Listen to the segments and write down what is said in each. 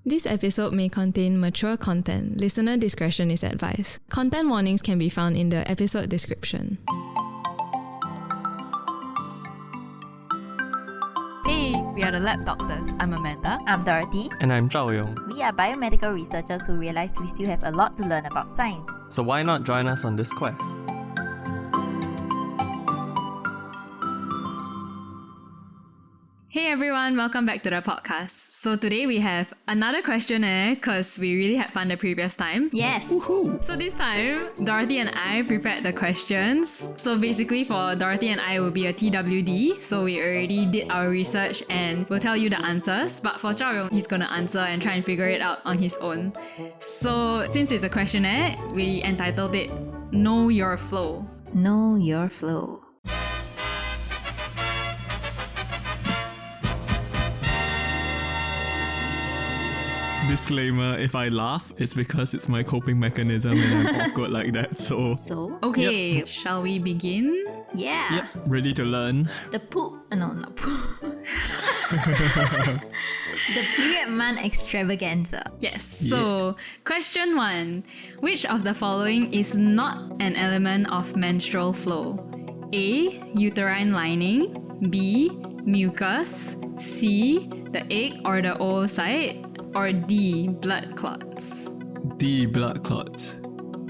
This episode may contain mature content. Listener discretion is advised. Content warnings can be found in the episode description. Hey, we are the Lab Doctors. I'm Amanda. I'm Dorothy. And I'm Zhao Yong. We are biomedical researchers who realized we still have a lot to learn about science. So why not join us on this quest? Hey everyone, welcome back to the podcast. So today we have another questionnaire because we really had fun the previous time. Yes. Woohoo! So this time, Dorothy and I prepared the questions. So basically for Dorothy and I, it will be a TWD. So we already did our research and we'll tell you the answers. But for Zhao Yong, he's going to answer and try and figure it out on his own. So since it's a questionnaire, we entitled it Know Your Flow. Know your flow. Disclaimer, if I laugh, it's because it's my coping mechanism and I'm awkward like that, so... Okay, Shall we begin? Yeah. Yep, ready to learn. The poop. No, not poop. The Period Month Extravaganza. Yes. So, question 1. Which of the following is not an element of menstrual flow? A. Uterine lining. B. Mucus. C. The egg or the oocyte. Or D. Blood clots. D. Blood clots.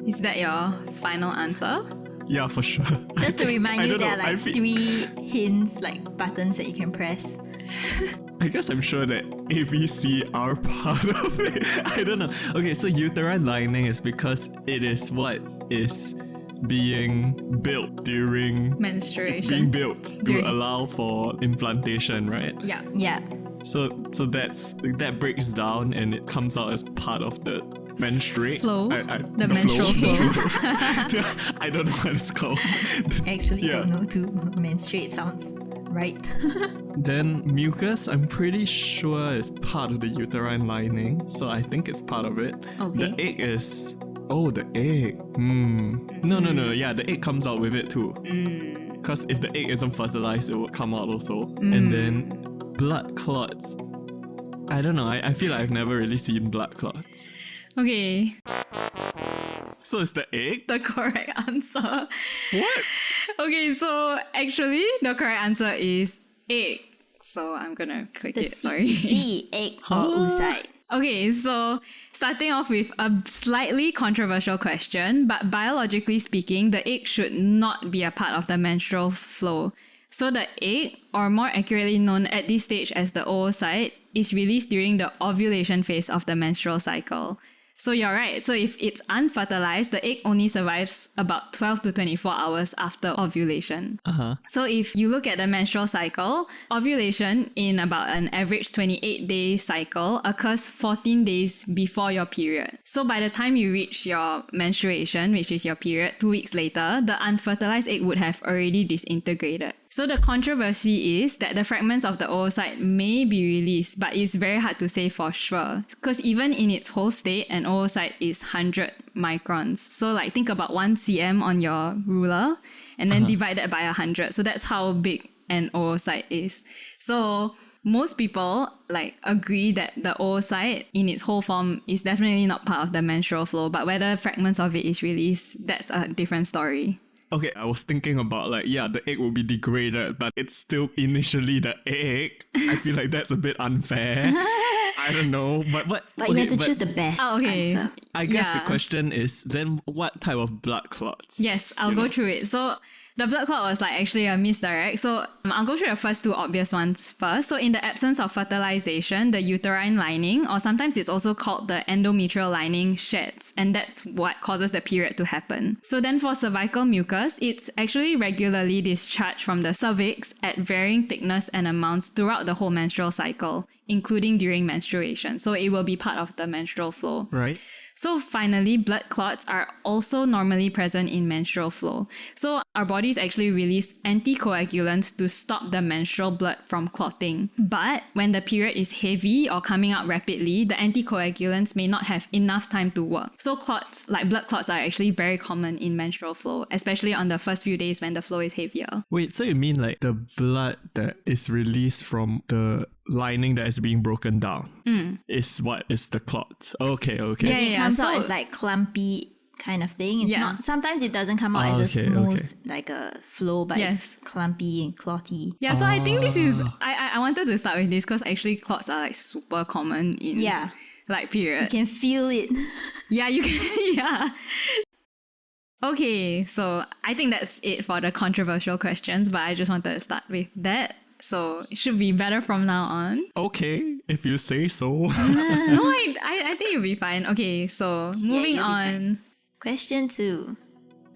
Is that your final answer? Yeah, for sure. Just to remind you, there are like feel- 3 hints, like buttons that you can press. I guess I'm sure that A, B, C are part of it. I don't know. Okay, so uterine lining is because it is what is being built during... Menstruation. It's being built During- to allow for implantation, right? Yeah. Yeah. So that breaks down and it comes out as part of the menstruate Flow. The the menstrual flow. I don't know what it's called. Actually, Yeah. don't know too. Menstruate sounds right. Then mucus, I'm pretty sure is part of the uterine lining, so I think it's part of it. Okay. The egg is... Oh, the egg. No. Yeah, the egg comes out with it too. Because if the egg isn't fertilized, it will come out also. And then blood clots. I don't know. I feel like I've never really seen blood clots. Okay. So it's the egg? The correct answer. What? Okay, so actually, the correct answer is egg. So I'm gonna click it. Sorry. C. Egg or oocyte. Okay, so starting off with a slightly controversial question, but biologically speaking, the egg should not be a part of the menstrual flow. So the egg, or more accurately known at this stage as the oocyte, is released during the ovulation phase of the menstrual cycle. So you're right. So if it's unfertilized, the egg only survives about 12 to 24 hours after ovulation. So if you look at the menstrual cycle, ovulation in about an average 28-day cycle occurs 14 days before your period. So by the time you reach your menstruation, which is your period, 2 weeks later, the unfertilized egg would have already disintegrated. So the controversy is that the fragments of the oocyte may be released, but it's very hard to say for sure. Because even in its whole state, an oocyte is 100 microns. So like think about 1 cm on your ruler and then divide that by 100. So that's how big an oocyte is. So most people like agree that the oocyte in its whole form is definitely not part of the menstrual flow, but whether fragments of it is released, that's a different story. Okay, I was thinking about the egg will be degraded, but it's still initially the egg. I feel like that's a bit unfair. I don't know, but But you have to choose the best answer. I guess the question is then what type of blood clots? Yes, I'll go through it. So the blood clot was like actually a misdirect. So I'll go through the first 2 obvious ones first. So in the absence of fertilization, the uterine lining, or sometimes it's also called the endometrial lining, sheds. And that's what causes the period to happen. So then for cervical mucus, it's actually regularly discharged from the cervix at varying thickness and amounts throughout the whole menstrual cycle, including during menstruation. So it will be part of the menstrual flow. Right. So finally, blood clots are also normally present in menstrual flow. So our body bodies actually release anticoagulants to stop the menstrual blood from clotting. But when the period is heavy or coming out rapidly, the anticoagulants may not have enough time to work. So clots, like blood clots, are actually very common in menstrual flow, especially on the first few days when the flow is heavier. Wait, so you mean like the blood that is released from the lining that is being broken down is what is the clots? Okay. Yeah, It comes out so- as like clumpy kind of thing. It's Yeah. not. Sometimes it doesn't come out as a Okay, smooth like a flow, but Yes. it's clumpy and clotty. Yeah, so I think this is... I wanted to start with this because actually clots are like super common in Yeah, like period. you can feel it. Yeah, you can. Yeah. Okay, so I think that's it for the controversial questions, but I just wanted to start with that. So it should be better from now on. Okay, if you say so. No, I think you'll be fine. Okay, so moving you'll be on. Question 2.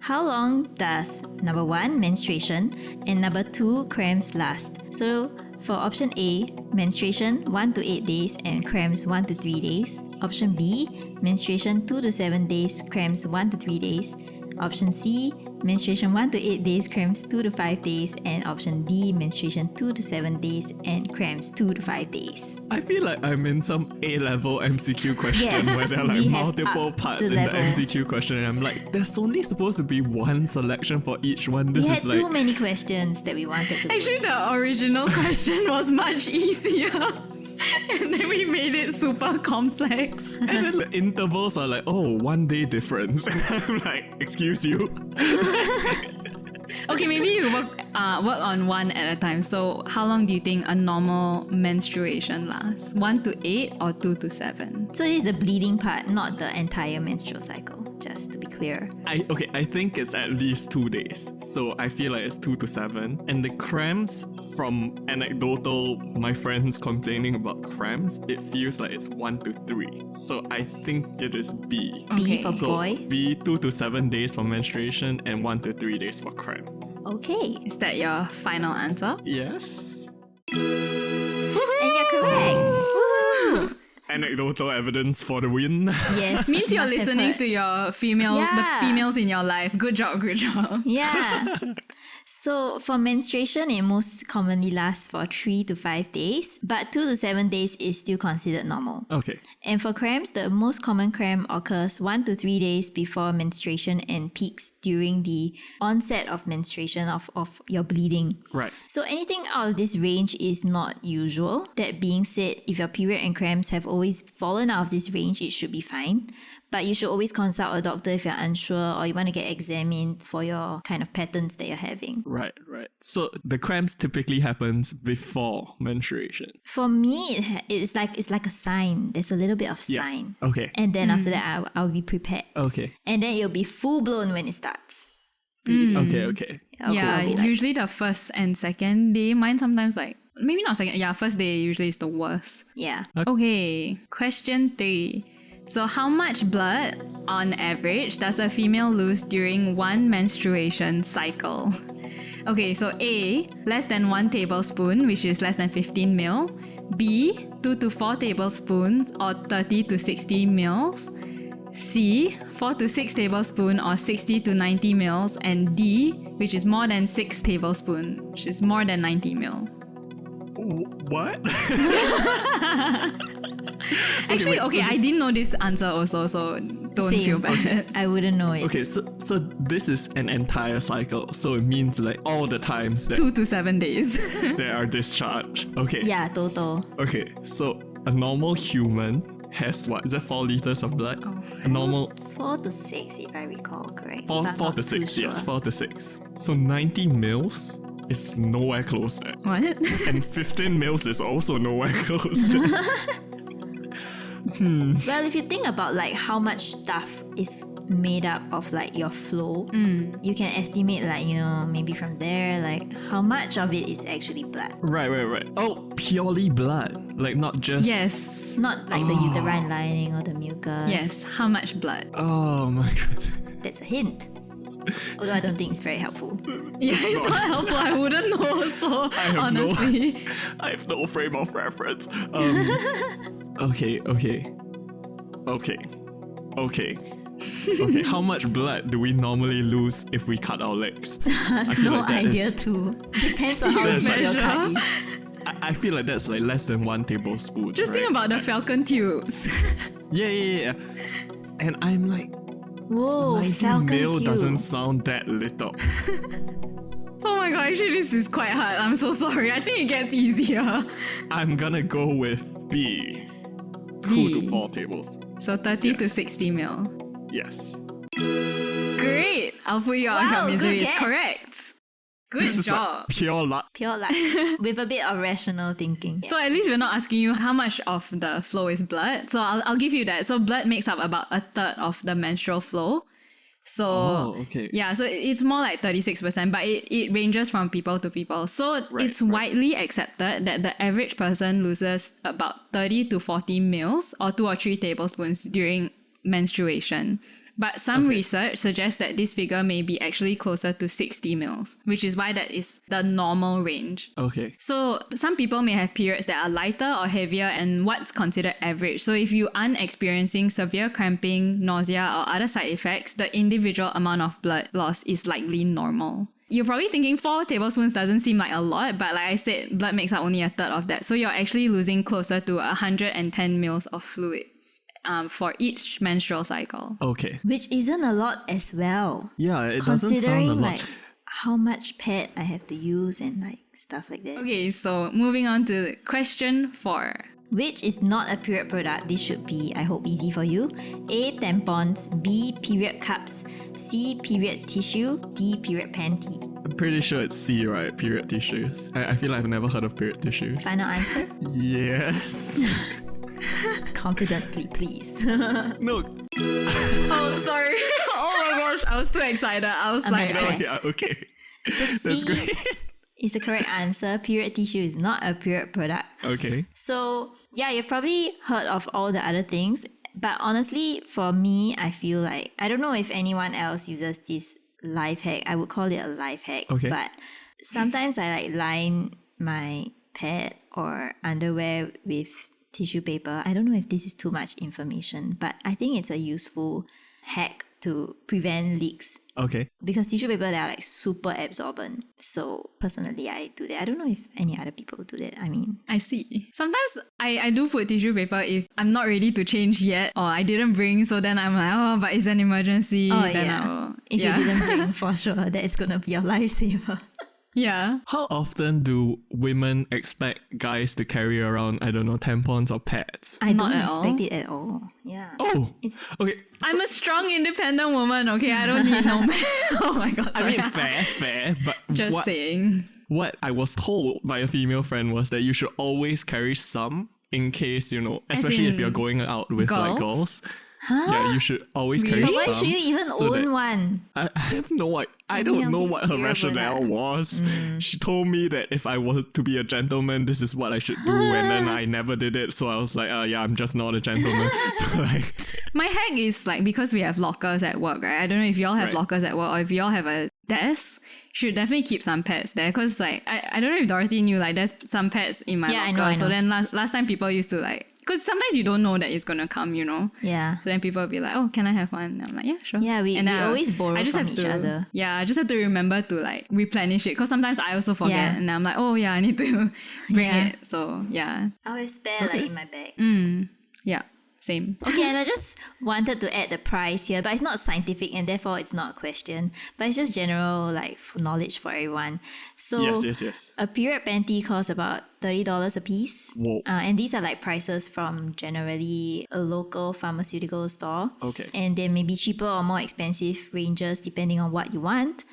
How long does number 1, menstruation, and number 2, cramps last? So for option A, menstruation 1 to 8 days and cramps 1 to 3 days. Option B, menstruation 2 to 7 days, cramps 1 to 3 days. Option C, menstruation 1 to 8 days, cramps 2 to 5 days. And option D, menstruation 2 to 7 days and cramps 2 to 5 days. I feel like I'm in some A-level MCQ question Yes, where there are like we have multiple upped parts the in level. the MCQ question, and I'm like, there's only supposed to be one selection for each one. This We had is like too many questions that we wanted to do. Actually, the original question was much easier. And then we made it super complex. and then the intervals are like, oh, 1 day difference. And I'm like, excuse you. Okay, maybe you work on one at a time. So how long do you think a normal menstruation lasts? 1 to 8 or 2 to 7? So this is the bleeding part, not the entire menstrual cycle, just to be clear. I think it's at least 2 days. So I feel like it's 2 to 7. And the cramps, from anecdotal, my friends complaining about cramps, it feels like it's 1 to 3. So I think it is B. B Okay. for So boy. B, 2 to 7 days for menstruation and 1 to 3 days for cramps. Okay. Is that your final answer? Yes. And you're correct. Woohoo! Anecdotal evidence for the win. Yes. Means you're must have listening heard. to your female, Yeah. the females in your life. Good job, good job. Yeah. So for menstruation, it most commonly lasts for 3 to 5 days, but 2 to 7 days is still considered normal. Okay. And for cramps, the most common cramp occurs 1 to 3 days before menstruation and peaks during the onset of menstruation of your bleeding. Right. So anything out of this range is not usual. That being said, if your period and cramps have always fallen out of this range, it should be fine. But you should always consult a doctor if you're unsure or you want to get examined for your kind of patterns that you're having. Right. So the cramps typically happens before menstruation. For me, it's like a sign. There's a little bit of Yeah. sign. Okay. And then after that, I'll be prepared. Okay. And then it'll be full blown when it starts. Okay. Yeah, I'll be like, usually the first and second day. Mine sometimes like, maybe not second. Yeah, first day usually is the worst. yeah. Okay, question 3. So how much blood, on average, does a female lose during one menstruation cycle? Okay, so A, less than 1 tablespoon, which is less than 15 ml. B, 2 to 4 tablespoons or 30 to 60 mils. C, 4 to 6 tablespoons or 60 to 90 mils. And D, which is more than 6 tablespoons, which is more than 90 mil. What? Actually, wait, so I didn't know this answer also, so don't Same. feel bad. I wouldn't know it. Okay, so this is an entire cycle. So it means like all the times that 2 to 7 days. they are discharged. Okay. Yeah, total. Okay, so a normal human has what? Is that 4 liters of blood? A normal 4 to 6, if I recall correct. 4 but to not too 6, yes, sure. 4 to 6. So 90 mils is nowhere close there. What? And 15 mils is also nowhere close there. Well, if you think about like how much stuff is made up of like your flow, you can estimate like, maybe from there, like how much of it is actually blood. Right. Oh, purely blood. Like not just... Yes. Not like the uterine lining or the mucus. Yes. How much blood? Oh my god. That's a hint. Although I don't think it's very helpful. Yeah, it's not helpful. I wouldn't know. So have honestly, I have no frame of reference. Okay. Okay, how much blood do we normally lose if we cut our legs? I feel No like that idea is- too. Depends on how That's big your measure. cut is. I feel like that's like less than 1 tablespoon. Just think right? about the falcon tubes. Yeah. And I'm like, Whoa, 90 falcon mil tube. doesn't sound that little. Oh my god, actually this is quite hard. I'm so sorry. I think it gets easier. I'm gonna go with B. 2 B. to 4 tables. So 30 to Yes. 60 mil. Yes. Great. I'll put you on Wow, your misery. good It's guess. correct. Good This is job. like pure luck. Pure luck. With a bit of rational thinking. So at least we're not asking you how much of the flow is blood. So I'll give you that. So blood makes up about a third of the menstrual flow. So Oh, okay. yeah, so it's more like 36%, but it ranges from people to people. So it's right. widely accepted that the average person loses about 30 to 40 mils or 2 or 3 tablespoons during menstruation. But some research suggests that this figure may be actually closer to 60 mils, which is why that is the normal range. Okay. So some people may have periods that are lighter or heavier and what's considered average. So if you aren't experiencing severe cramping, nausea or other side effects, the individual amount of blood loss is likely normal. You're probably thinking 4 tablespoons doesn't seem like a lot, but like I said, blood makes up only a third of that. So you're actually losing closer to 110 mils of fluids for each menstrual cycle. Okay. Which isn't a lot as well. Yeah, it doesn't sound Considering a lot. like how much pad I have to use and like stuff like that. Okay, so moving on to question 4. Which is not a period product. This should be, I hope, easy for you. A. Tampons. B. Period cups. C. Period tissue. D. Period panty. I'm pretty sure it's C, right? Period tissues. I feel like I've never heard of period tissues. Final answer? Yes. Confidently, please. No. Oh, sorry. Oh my gosh, I was too excited. I was I'm like, gonna Oh, guess. yeah, okay. That's C great. is the correct answer. Period tissue is not a period product. Okay. So, yeah, you've probably heard of all the other things. But honestly, for me, I feel like, I don't know if anyone else uses this life hack. I would call it a life hack. Okay. But sometimes I like line my pad or underwear with tissue paper. I don't know if this is too much information, but I think it's a useful hack to prevent leaks Okay. because tissue paper, they are like super absorbent. So personally, I do that. I don't know if any other people do that. I mean, I see. Sometimes I do put tissue paper if I'm not ready to change yet or I didn't bring, so then I'm like, oh, but it's an emergency. oh then yeah. I will. If yeah. you didn't bring, for sure, that is gonna be your lifesaver. Yeah. How often do women expect guys to carry around, I don't know, tampons or pads? I Not don't at expect all. it at all. Yeah. Oh, It's okay. I'm a strong, independent woman, okay? I don't need no man. Oh my god. I Sorry. mean, fair, but Just saying. what I was told by a female friend was that you should always carry some in case, you know, especially if in you're going out with like girls? girls. Yeah, you should always carry Really? but why some. should you even so own that- one? I have no idea. I Any don't of know these what her period rationale products. was. She told me that if I were to be a gentleman, this is what I should do, and then I never did it. So I was like, yeah, I'm just not a gentleman. So like, My hack is like because we have lockers at work, right? I don't know if y'all have Right. lockers at work or if y'all have a desk. You should definitely keep some pads there because like I don't know if Dorothy knew like there's some pads in my Yeah, I locker. know, I So know. then last time people used to like because sometimes you don't know that it's gonna come, you know. Yeah. So then people will be like, "Oh, can I have one?" And I'm like, "Yeah, sure." Yeah, we then I'll- always borrow I just from have each to, other. Yeah, I just have to remember to like replenish it because sometimes I also forget, Yeah. and I'm like, "Oh yeah, I need to bring Yeah. it." So yeah, I always spare like in my bag. yeah, same. Okay, and I just wanted to add the price here, but it's not scientific and therefore it's not a question, but it's just general like knowledge for everyone. So yes. a period panty costs about $30 a piece. Whoa. And these are like prices from generally a local pharmaceutical store. Okay. And there may be cheaper or more expensive ranges depending on what you want.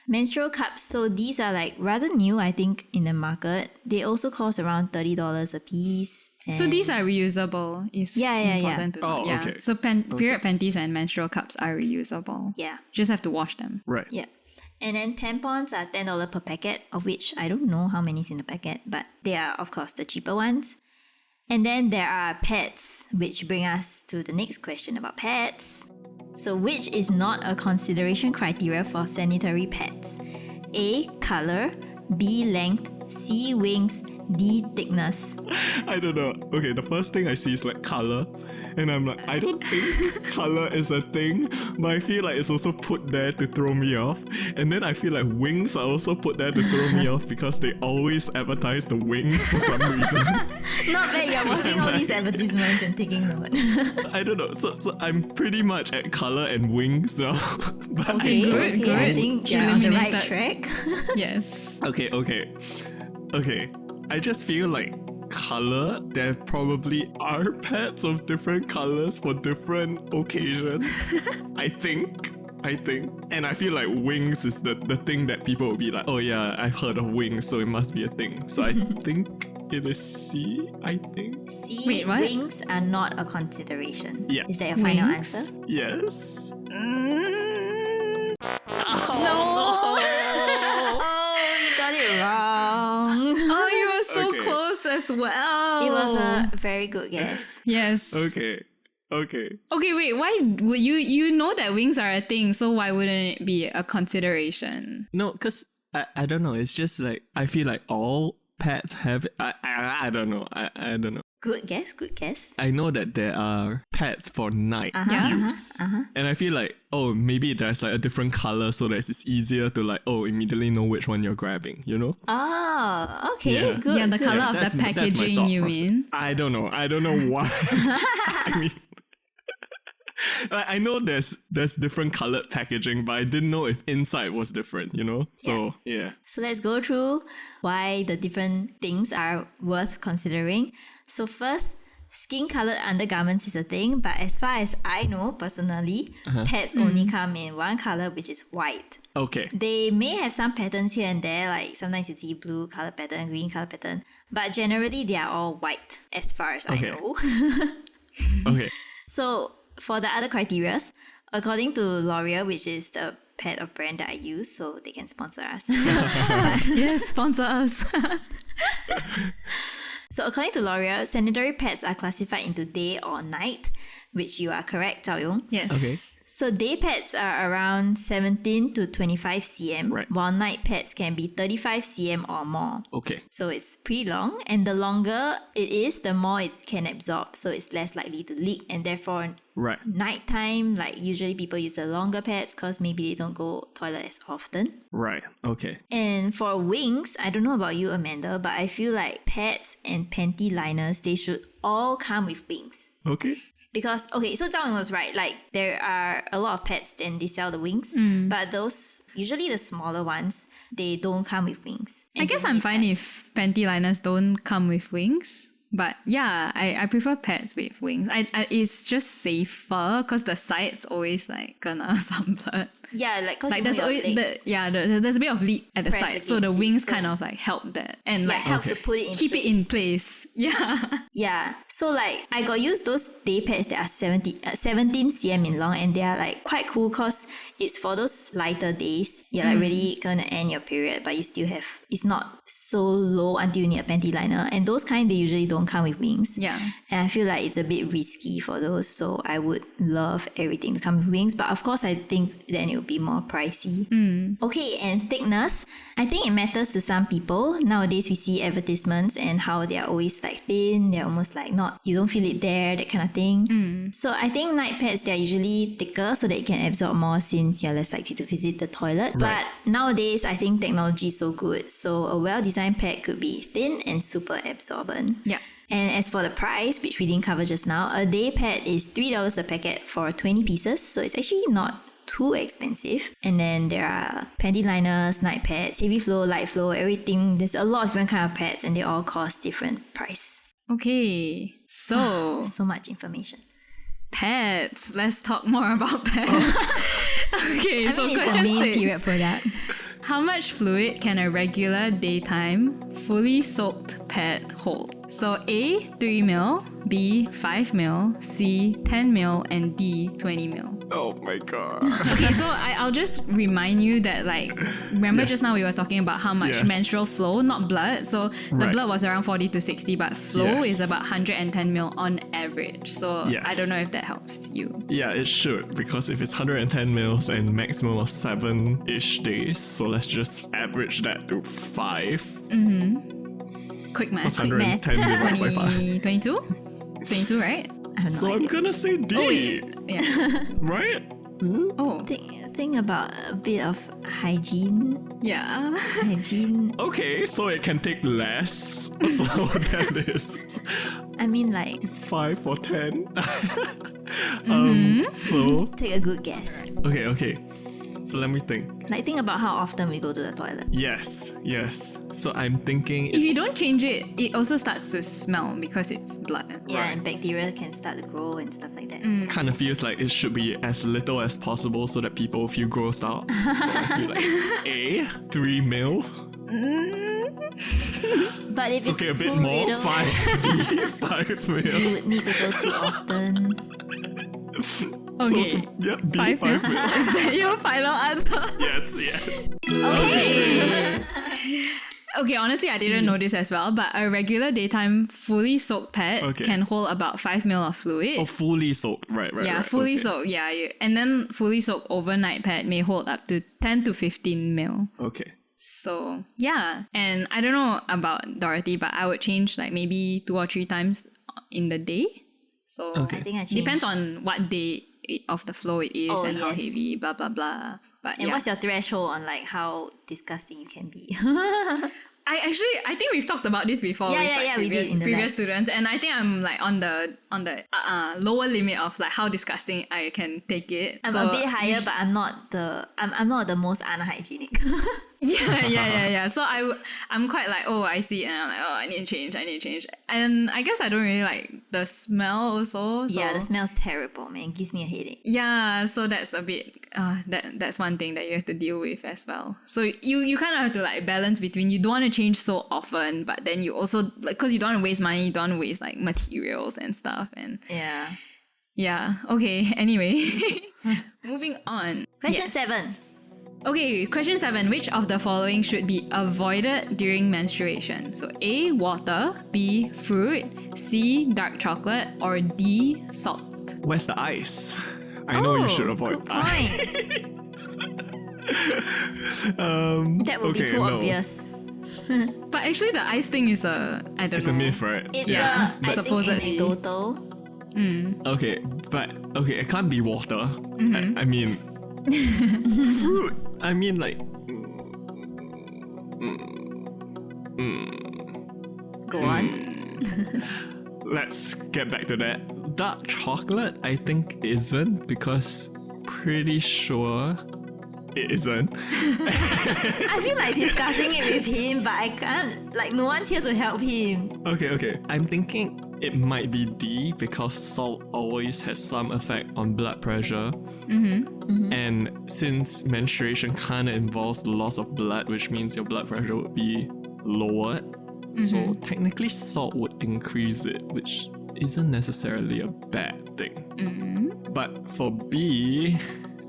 Menstrual cups, so these are like rather new, I think, in the market. They also cost around $30 a piece. So And- these are reusable. Is Yeah. important to Oh, know. Yeah. okay. So period panties and menstrual cups are reusable. Yeah. Just have to wash them. Right. Yeah. And then tampons are $10 per packet, of which I don't know how many is in the packet, but they are, of course, the cheaper ones. And then there are pads, which bring us to the next question about pads. So, which is not a consideration criteria for sanitary pads? A. Color. B. Length. C. Wings. D, thickness. I don't know. Okay, the first thing I see is like color, and I'm like, I don't think color is a thing, but I feel like it's also put there to throw me off. And then I feel like wings are also put there to throw me off because they always advertise the wings for some reason. Not bad, you're watching all these advertisements and taking note. I don't know. So I'm pretty much at color and wings now. But Okay, Good, good. I think you're on the right Eliminated. track. Yes. Okay. I just feel like color, there probably are pads of different colors for different occasions. I think. And I feel like wings is the thing that people will be like, oh yeah, I've heard of wings, so it must be a thing. So I think it is C, I think. C, Wait, what? wings are not a consideration. Yeah. Is that your final Wings? answer? Yes. Oh, you got it wrong. Oh, you were so Okay. close as well. It was a very good guess. Yes. Okay. Okay, wait, why would you know that wings are a thing, so why wouldn't it be a consideration? No, because I don't know. It's just like, I feel like all pets have it. I don't know. I don't know. Good guess. I know that there are pads for night Yeah. use. And I feel like, oh, maybe there's like a different color so that it's easier to like, oh, immediately know which one you're grabbing, you know? Oh, okay, Yeah. good. Yeah, the good. color of That's the my packaging, thought you process. mean? I don't know why. I mean, like, I know there's different colored packaging, but I didn't know if inside was different, you know? So, yeah. So let's go through why the different things are worth considering. So first, skin-colored undergarments is a thing, but as far as I know personally, pads only come in one color, which is white. Okay. They may have some patterns here and there, like sometimes you see blue color pattern, green color pattern, but generally they are all white as far as Okay. I know. Okay. So for the other criterias, according to L'Oreal, which is the pad of brand that I use, so they can sponsor us. Yes, sponsor us. So according to L'Oreal, sanitary pads are classified into day or night, which you are correct, Zhao Yong. Yes. Okay. So day pads are around 17 to 25 cm, Right. while night pads can be 35 cm or more. Okay. So it's pretty long, and the longer it is, the more it can absorb, so it's less likely to leak, and therefore Right. nighttime, like usually people use the longer pads because maybe they don't go toilet as often. Right. Okay. And for wings, I don't know about you, Amanda, but I feel like pads and panty liners, they should all come with wings. Okay. Because, okay, so Zhao Yong was right, like there are a lot of pads and they sell the wings, but those, usually the smaller ones, they don't come with wings. I guess I'm fine if panty liners don't come with wings. But yeah, I prefer pads with wings. It's just safer because the sides always like gonna some blood. Yeah, like, because Like there's always there's a bit of leak at the Press side, so the against it, so- kind of like help that and Yeah, like it helps Okay. to put it in keep place. it in place. Yeah. Yeah, so like I got used those day pads that are 17 cm in long, and they are like quite cool because it's for those lighter days. You're like really gonna end your period, but you still have, it's not so low until you need a panty liner. And those kind, they usually don't come with wings. Yeah. And I feel like it's a bit risky for those, so I would love everything to come with wings. But of course, I think then it would be more pricey. Okay, and thickness. I think it matters to some people. Nowadays, we see advertisements and how they are always like thin. They're almost like not, you don't feel it there, that kind of thing. So I think night pads, they're usually thicker so that you can absorb more since you're less likely to visit the toilet. Right. But nowadays, I think technology is so good. So a well-designed pad could be thin and super absorbent. Yeah. And as for the price, which we didn't cover just now, a day pad is $3 a packet for 20 pieces. So it's actually not too expensive. And then there are panty liners, night pads, heavy flow, light flow, everything. There's a lot of different kind of pads and they all cost different price. Okay. So So much information. pads. Let's talk more about pads. Okay, so it's the question main 6. period product. How much fluid can a regular daytime fully soaked pad hold? So A, 3 ml, B, 5 ml, C, 10 ml, and D, 20 ml. Oh my god. Okay, so I'll just remind you that, like, remember Yes. just now we were talking about how much Yes. menstrual flow, not blood. So the Right. blood was around 40 to 60, but flow Yes. is about 110 ml on average. So Yes. I don't know if that helps you. Yeah, it should, because if it's 110 mils and maximum of 7-ish days, so let's just average that to 5. Quick math. 110 divided by 5. 22? 22, right? I have no So I'm idea. gonna say D. Oh, wait. Yeah. Right? Oh, Think about a bit of hygiene. yeah. Hygiene. Okay, so it can take less. So that is I mean, like, 5 or 10. So, take a good guess. okay. So let me think. Like, think about how often we go to the toilet. Yes. So I'm thinking If you it's don't change it, it also starts to smell because it's blood. Yeah, Right. and bacteria can start to grow and stuff like that. kind of feels like it should be as little as possible so that people feel grossed out. So I feel like it's A, 3 mil. But if it's Okay, a too bit more. little, 5 B, 5 you mil. would need to go too often. Okay. So, yeah, B, 5 5 mil. Is that your final answer? Yes. Okay, honestly, I didn't know this as well, but a regular daytime fully soaked pad Okay. can hold about 5 ml of fluid. Oh, fully soaked. Right. Yeah, fully okay. soaked. Yeah, and then fully soaked overnight pad may hold up to 10 to 15 ml. Okay. So yeah, and I don't know about Dorothy, but I would change like maybe 2 or 3 times in the day. So Okay. I think I changed. depends on what day of the flow it is Oh, and how yes. heavy, blah blah blah. But And yeah, what's your threshold on like how disgusting you can be? I think we've talked about this before Yeah, with yeah, like yeah, we did previous, in the previous lab. students, and I think I'm like on the lower limit of like how disgusting I can take it. I'm So a bit higher, but I'm not the most unhygienic. yeah. So I'm quite like, oh, I see, and I'm like, oh, I need to change. And I guess I don't really like the smell also. So Yeah, the smell's terrible, man. It gives me a headache. yeah, so that's a bit that's one thing that you have to deal with as well. So you kind of have to like balance between you don't want to change so often, but then you also like because you don't want to waste money, you don't want to waste like materials and stuff, and Yeah. yeah. Okay. Anyway, moving on. Question Yes. 7. Okay, question 7. Which of the following should be avoided during menstruation? So A, water, B, fruit, C, dark chocolate, or D, salt. Where's the ice? I know you should avoid Good ice. point. That would be okay, too no. obvious. But actually the ice thing is a, I don't It's know. a myth, right? It's Yeah, I think supposedly. anecdotal. Okay, but okay, it can't be water. Mm-hmm. I mean, fruit. I mean, like, Go on. let's get back to that. Dark chocolate, I think, isn't because pretty sure it isn't. I feel like discussing it with him, but I can't. Like, no one's here to help him. Okay. I'm thinking it might be D because salt always has some effect on blood pressure. And since menstruation kind of involves the loss of blood, which means your blood pressure would be lowered. So technically salt would increase it, which isn't necessarily a bad thing. But for B,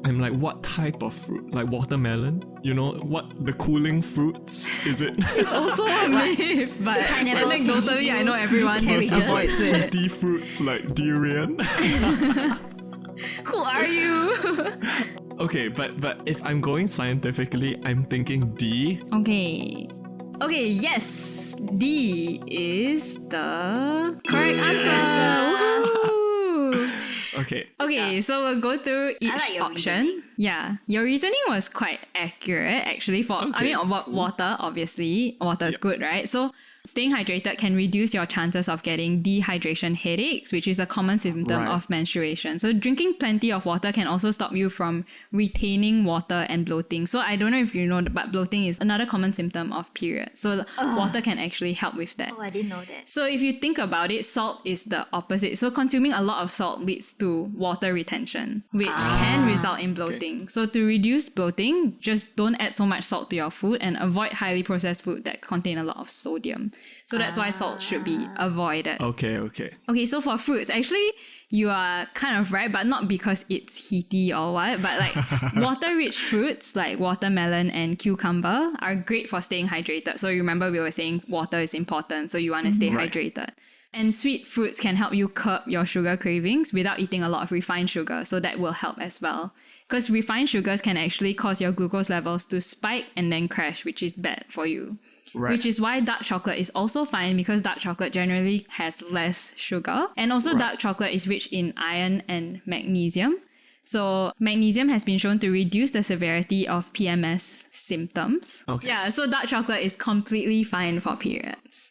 I'm like, what type of fruit? Like watermelon? You know, what the cooling fruits? Is it? It's also a myth, but Pineapple anecdotally, I know everyone miscarriages. avoids it. City fruits like durian. Who are you? Okay, but if I'm going scientifically, I'm thinking D. Okay, yes. D is the correct answer. Woohoo! Okay, so we'll go through each like your option. reasoning. Yeah, your reasoning was quite accurate actually. I mean, about water, obviously, water is good, right? So staying hydrated can reduce your chances of getting dehydration headaches, which is a common symptom Right. of menstruation. So drinking plenty of water can also stop you from retaining water and bloating. So I don't know if you know, but bloating is another common symptom of period. So water can actually help with that. Oh, I didn't know that. So if you think about it, salt is the opposite. So consuming a lot of salt leads to water retention, which can result in bloating. So to reduce bloating, just don't add so much salt to your food and avoid highly processed food that contain a lot of sodium. So that's why salt should be avoided. Okay. Okay, so for fruits, actually, you are kind of right, but not because it's heaty or what, but like water-rich fruits like watermelon and cucumber are great for staying hydrated. So remember we were saying water is important, so you want to stay Right. hydrated. And sweet fruits can help you curb your sugar cravings without eating a lot of refined sugar, so that will help as well. Because refined sugars can actually cause your glucose levels to spike and then crash, which is bad for you. Right. Which is why dark chocolate is also fine, because dark chocolate generally has less sugar. And also dark chocolate is rich in iron and magnesium. So magnesium has been shown to reduce the severity of PMS symptoms. Okay. Yeah, so dark chocolate is completely fine for periods.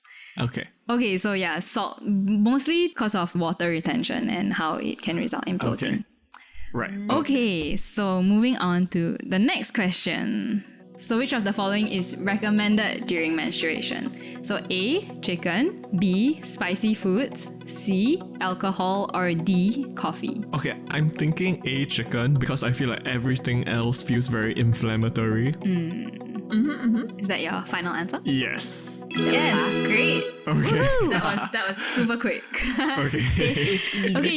Okay, so yeah, salt, mostly because of water retention and how it can result in bloating. Okay. Right. Okay, so moving on to the next question. So which of the following is recommended during menstruation? So A, chicken, B, spicy foods, C, alcohol, or D, coffee. Okay, I'm thinking A, chicken, because I feel like everything else feels very inflammatory. Is that your final answer? Yes. Yes, great. Okay. That was super quick. Okay. Okay,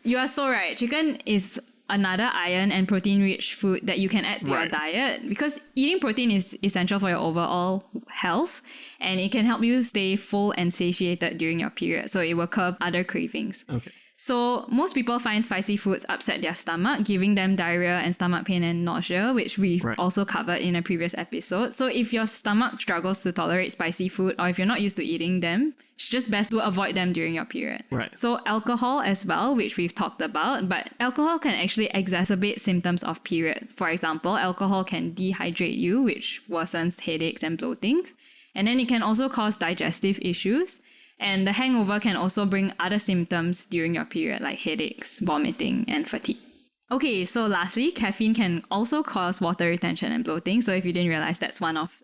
you are so right. Chicken is another iron and protein rich food that you can add to your Right. diet, because eating protein is essential for your overall health, and it can help you stay full and satiated during your period, so it will curb other cravings. Okay. So most people find spicy foods upset their stomach, giving them diarrhea and stomach pain and nausea, which we've Right. also covered in a previous episode. So if your stomach struggles to tolerate spicy food, or if you're not used to eating them, it's just best to avoid them during your period. Right. So alcohol as well, which we've talked about, but alcohol can actually exacerbate symptoms of period. For example, alcohol can dehydrate you, which worsens headaches and bloating. And then it can also cause digestive issues. And the hangover can also bring other symptoms during your period, like headaches, vomiting, and fatigue. Okay, so lastly, caffeine can also cause water retention and bloating. So if you didn't realize, that's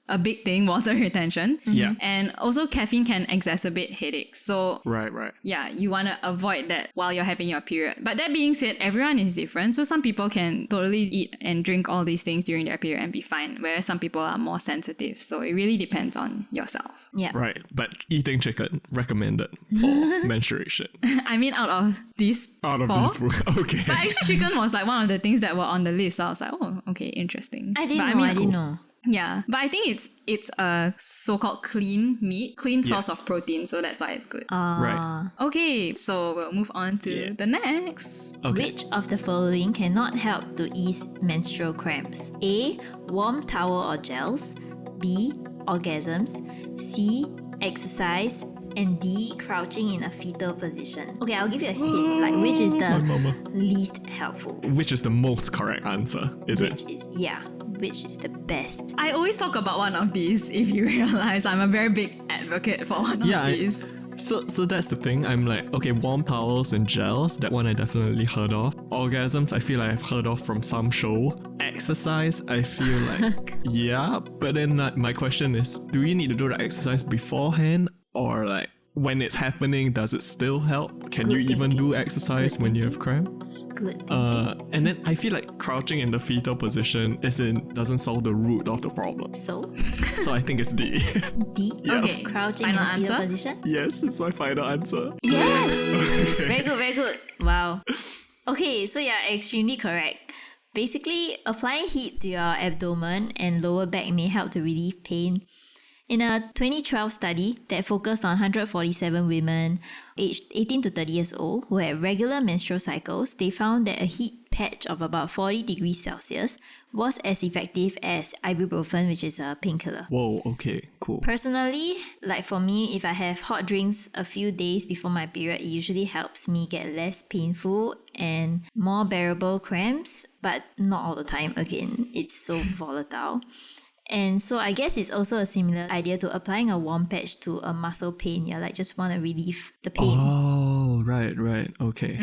a big thing, water retention. Yeah. And also caffeine can exacerbate headaches. So Right. yeah, you want to avoid that while you're having your period. But that being said, everyone is different. So some people can totally eat and drink all these things during their period and be fine, whereas some people are more sensitive. So it really depends on yourself. Yeah. Right. But eating chicken recommended for menstruation. I mean, out of these Out of four. these food. Okay. But actually, chicken was like one of the things that were on the list. So I was like, oh, okay, interesting. I didn't But know. I didn't know. Yeah, but I think it's a so-called clean meat, clean source Yes. of protein, so that's why it's good. Right. Okay, so we'll move on to the next. Okay. Which of the following cannot help to ease menstrual cramps? A. Warm towel or gels. B. Orgasms. C. Exercise. And D. Crouching in a fetal position. Okay, I'll give you a hint. Like, which is the mama. least helpful? Which is the most correct answer, is it? Which is the best? I always talk about one of these, if you realize. I'm a very big advocate for one Yeah, of these. So that's the thing. I'm like, okay, warm towels and gels, that one I definitely heard of. Orgasms, I feel like I've heard of from some show. Exercise, I feel like, yeah. But then my question is, do you need to do the exercise beforehand, or like when it's happening, does it still help? Can Good you even thinking. do exercise Good when you have cramps? Good. And then I feel like crouching in the fetal position doesn't solve the root of the problem. So, So I think it's D. D. Yeah. Okay, Crouching in final a fetal answer? position? Yes, it's my final answer. Yes! Very good, very good. Wow. Okay, so you're extremely correct. Basically, applying heat to your abdomen and lower back may help to relieve pain. In a 2012 study that focused on 147 women aged 18 to 30 years old who had regular menstrual cycles, they found that a heat patch of about 40 degrees Celsius was as effective as ibuprofen, which is a painkiller. Whoa, okay, cool. Personally, like for me, if I have hot drinks a few days before my period, it usually helps me get less painful and more bearable cramps, but not all the time. Again, it's so volatile. And so I guess it's also a similar idea to applying a warm patch to a muscle pain. You like just want to relieve the pain. Oh, right, okay.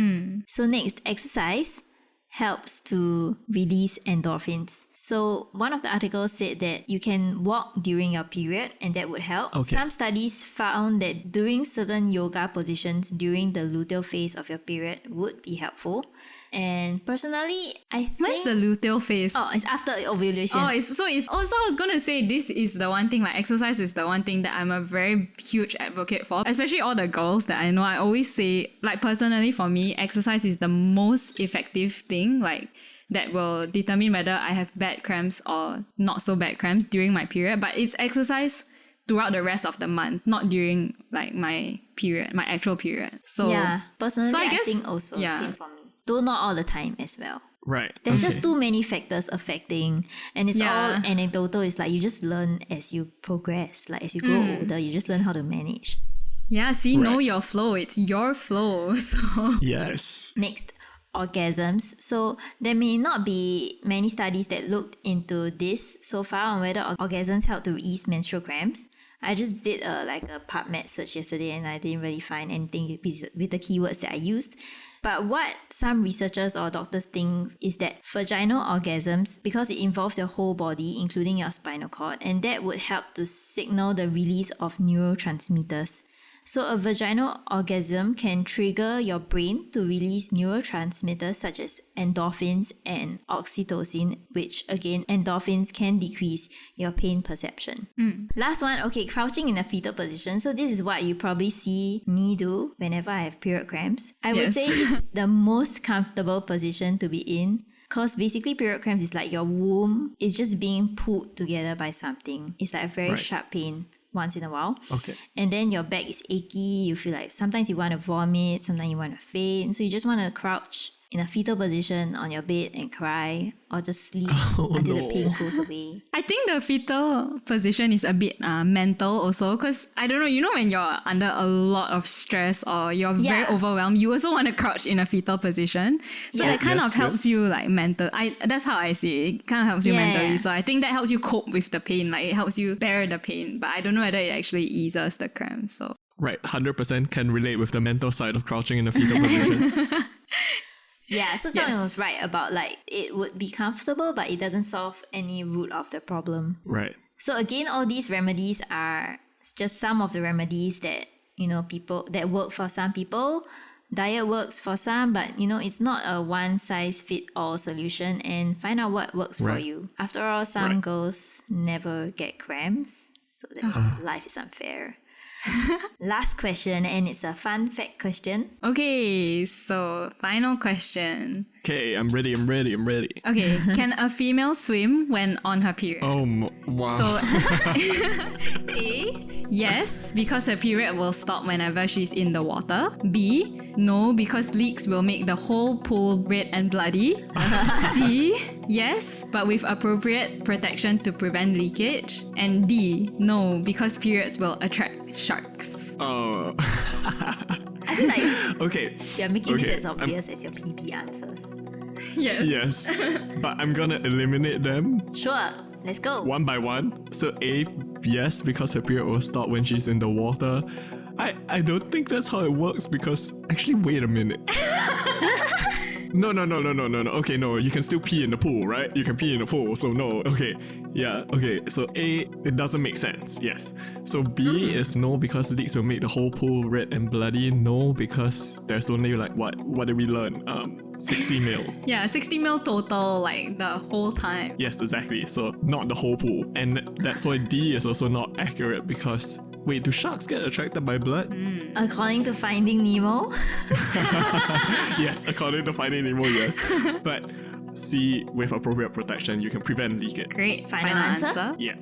So next, exercise helps to release endorphins. So one of the articles said that you can walk during your period and that would help. Okay. Some studies found that doing certain yoga positions during the luteal phase of your period would be helpful. And personally, I think... When's the luteal phase? Oh, it's after ovulation. It's also, I was gonna say, this is the one thing, like exercise is the one thing that I'm a very huge advocate for, especially all the girls that I know. I always say, like personally for me, exercise is the most effective thing, like that will determine whether I have bad cramps or not so bad cramps during my period. But it's exercise throughout the rest of the month, not during like my period, my actual period. So Yeah, personally, so I guess, think also yeah. same for me. Though not all the time as well. Right. There's just too many factors affecting, and it's all Yeah. anecdotal. It's like you just learn as you progress. Like as you grow older, you just learn how to manage. yeah, see, know Right. your flow. It's your flow. So Yes. Next, orgasms. So there may not be many studies that looked into this so far on whether orgasms help to ease menstrual cramps. I just did a PubMed search yesterday and I didn't really find anything with the keywords that I used. But what some researchers or doctors think is that vaginal orgasms, because it involves your whole body, including your spinal cord, and that would help to signal the release of neurotransmitters. So a vaginal orgasm can trigger your brain to release neurotransmitters such as endorphins and oxytocin, which again, endorphins can decrease your pain perception. Last one, okay, crouching in a fetal position. So this is what you probably see me do whenever I have period cramps. I would Yes. say it's the most comfortable position to be in. Because basically period cramps is like your womb is just being pulled together by something. It's like a very Right. sharp pain once in a while. Okay. And then your back is achy. You feel like sometimes you want to vomit, sometimes you want to faint. So you just want to crouch in a fetal position on your bed and cry or just sleep until the pain goes away. I think the fetal position is a bit mental also, because I don't know, you know, when you're under a lot of stress or you're very Yeah. overwhelmed, you also want to crouch in a fetal position. So Yeah. that kind Yes, of helps yes. you like that's how I see it. It kind of helps you Yeah. mentally. So I think that helps you cope with the pain. Like it helps you bear the pain. But I don't know whether it actually eases the cramps. So Right. 100% can relate with the mental side of crouching in a fetal position. Yeah, so Zhang Yes. was right about like it would be comfortable, but it doesn't solve any root of the problem. Right. So again, all these remedies are just some of the remedies that, you know, people that work for some people. Diet works for some, but you know, it's not a one size fit all solution, and find out what works for Right. you. After all, some Right. girls never get cramps, so that's life is unfair. Last question, and it's a fun fact question. okay, so final question. Okay, I'm ready. Okay, can a female swim when on her period? Wow. So, A, yes, because her period will stop whenever she's in the water. B, no, because leaks will make the whole pool red and bloody. C, yes, but with appropriate protection to prevent leakage. And D, no, because periods will attract sharks. Oh. I feel like Okay. you're making this Okay, as obvious as your PP answers. Yes. Yes. But I'm gonna eliminate them Sure, let's go. one by one. So A, yes, because her period will stop when she's in the water. I don't think that's how it works because actually wait a minute. No. Okay, no, you can still pee in the pool, right? You can pee in the pool, so no. Okay, yeah, okay. So A, it doesn't make sense, yes. So B is no because leaks will make the whole pool red and bloody. No, because there's only like what did we learn? 60 mil. Yeah, 60 mil total, like the whole time. Yes, exactly. So not the whole pool. And that's why D is also not accurate because wait, do sharks get attracted by blood? According to Finding Nemo, Yes, according to Finding Nemo, yes. But C, with appropriate protection, you can prevent leakage. Great. Final answer? Yeah.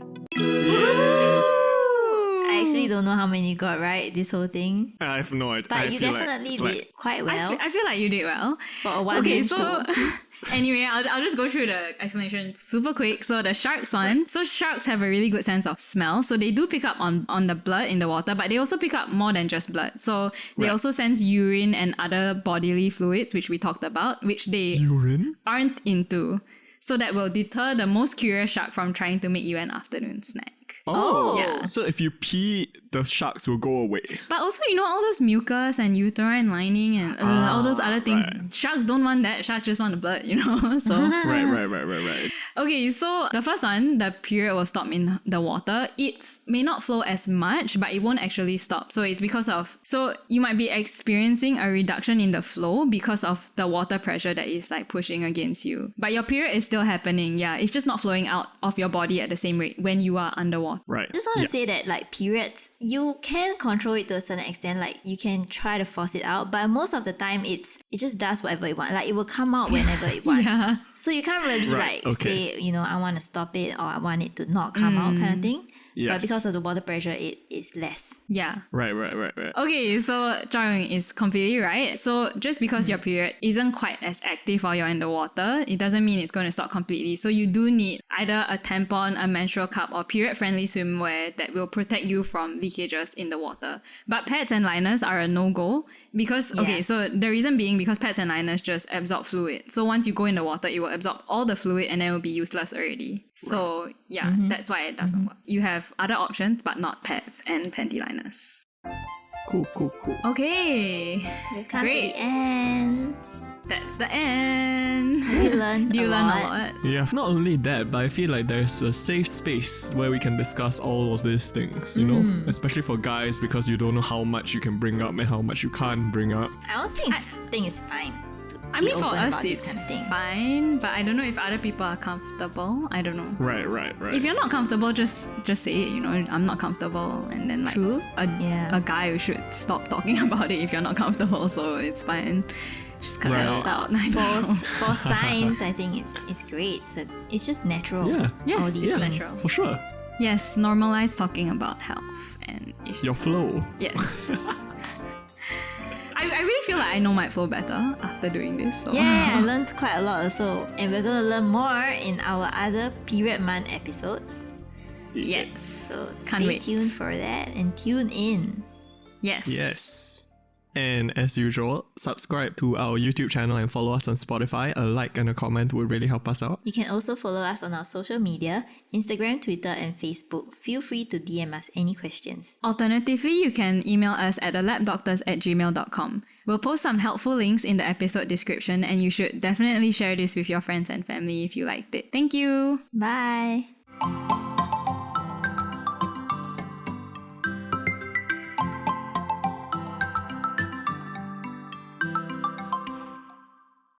I actually don't know how many you got right this whole thing, I have no idea. but I you feel like definitely it's did like- quite well I feel like you did well. for a one Okay, man so show. anyway, I'll just go through the explanation super quick. So the sharks one. So sharks have a really good sense of smell. So they do pick up on the blood in the water, but they also pick up more than just blood. So they Right. also sense urine and other bodily fluids, which we talked about, which they Urine? aren't into. So that will deter the most curious shark from trying to make you an afternoon snack. Oh, Yeah. So if you pee, the sharks will go away. But also, you know, all those mucus and uterine lining and all those other things, right. sharks don't want that. Sharks just want the blood, you know? So, Right. okay, so the first one, the period will stop in the water. It may not flow as much, but it won't actually stop. So it's because of, so you might be experiencing a reduction in the flow because of the water pressure that is like pushing against you. But your period is still happening. Yeah, it's just not flowing out of your body at the same rate when you are underwater. Right. Just want to say that like periods, you can control it to a certain extent. Like you can try to force it out, but most of the time it just does whatever it wants. Like it will come out whenever it wants. Yeah. So you can't really Right, like okay. say, you know, I want to stop it or I want it to not come out kind of thing. Yes. But because of the water pressure, it is less. Yeah. Right. Okay, so Zhang is completely right. So just because your period isn't quite as active while you're in the water, it doesn't mean it's going to stop completely. So you do need either a tampon, a menstrual cup, or period-friendly swimwear that will protect you from leakages in the water. But pads and liners are a no-go because, okay, so the reason being because pads and liners just absorb fluid. So once you go in the water, it will absorb all the fluid and then it will be useless already. So yeah, that's why it doesn't work. You have other options, but not pads and panty liners. Cool. Okay, We've come Great. to the end. that's the end. We learned Do you a learn lot. a lot? Yeah, not only that, but I feel like there's a safe space where we can discuss all of these things, you know? Especially for guys, because you don't know how much you can bring up and how much you can't bring up. I also think it's fine. I be mean, for open us, about these it's kind of things. fine, but I don't know if other people are comfortable. I don't know. Right. If you're not comfortable, just say it, you know, I'm not comfortable. And then, like, True. a guy should stop talking about it if you're not comfortable, so it's fine. Just cut it all out. I don't know. For science, I think it's great. So it's just natural. Yeah. Yes, all these it's things. natural. For sure. Yes, normalize talking about health and issues. Your flow. Yes. I really feel like I know my flow better after doing this. So. Yeah, I learned quite a lot also. And we're going to learn more in our other period month episodes. Yes. So Can't stay wait. tuned for that and tune in. Yes. Yes. And as usual, subscribe to our YouTube channel and follow us on Spotify. A like and a comment would really help us out. You can also follow us on our social media, Instagram, Twitter, and Facebook. Feel free to DM us any questions. Alternatively, you can email us at thelabdoctors@gmail.com. We'll post some helpful links in the episode description, and you should definitely share this with your friends and family if you liked it. Thank you! Bye!